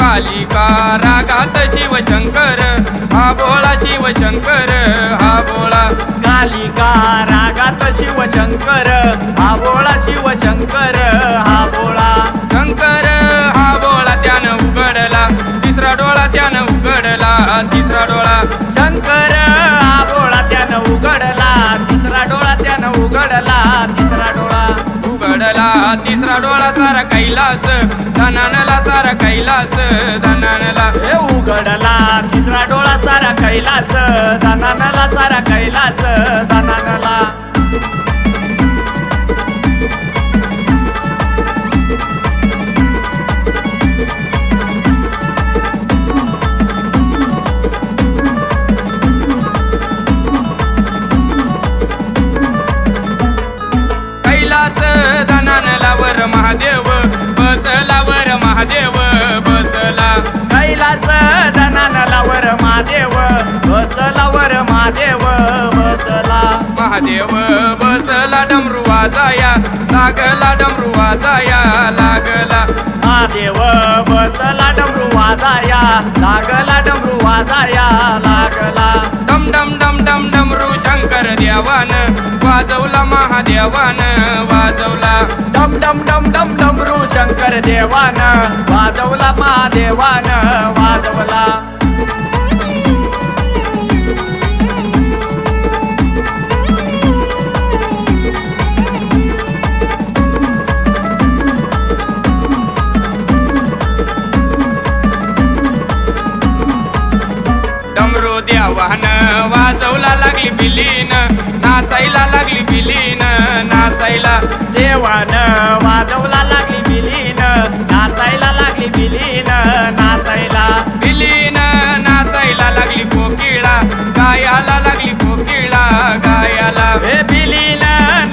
कालिका रागात शिवशंकर हा भोळा शिवशंकर हा भोळा कालिका रागात शिवशंकर हा भोळा शिवशंकर हा भोळा शंकर हा भोळा त्यानं उघडला तिसरा डोळा त्यानं उघडला तिसरा डोळा शंकर हा भोळा त्यानं उघडला तिसरा डोळा त्यानं उघडला तिसरा डोळा उघडला तिसरा डोळा सारा कैलास धनानला सारा कैलास धनानला हे उघडला तिसरा डोळा सारा कैलास धनानला सारा कैलास धनानला कैलास धनानला वर महादेव बसला वर महादेव बसला कैलास धनानला वर महादेव बसला वर महादेव बसला महादेव बसला डमरू वाजाया लागला डमरू वाजाया लागला महादेव बसला डमरू वाजाया लागला डमरू वाजाया लागला डम डम डम डम डमरू शंकर देवान वाजवला महादेवान वाजवला डम डम डम डम डमरू शंकर देवान वाजवला महादेवान वाजवला डमरू देवान वाजवला लागली बिलीन नाचायला लागली बिलीन नाचायला देवान वाजवला लागली बिलीन नाचायला लागली बिलीन नाचायला बिलीन नाचायला लागली कोकिळा गायाला लागली कोकिळा गायाला हे बिलीन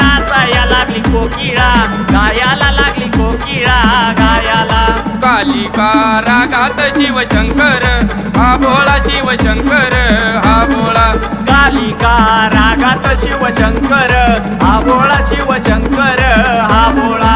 नाचायला लागली कोकिळा गायाला लागली कोकिळा गायाला कालिका रागात शिवशंकर हा भोळा शिवशंकर हा भोळा कालिका रागात शिवशंकर हा भोळा शिवशंकर हा भोळा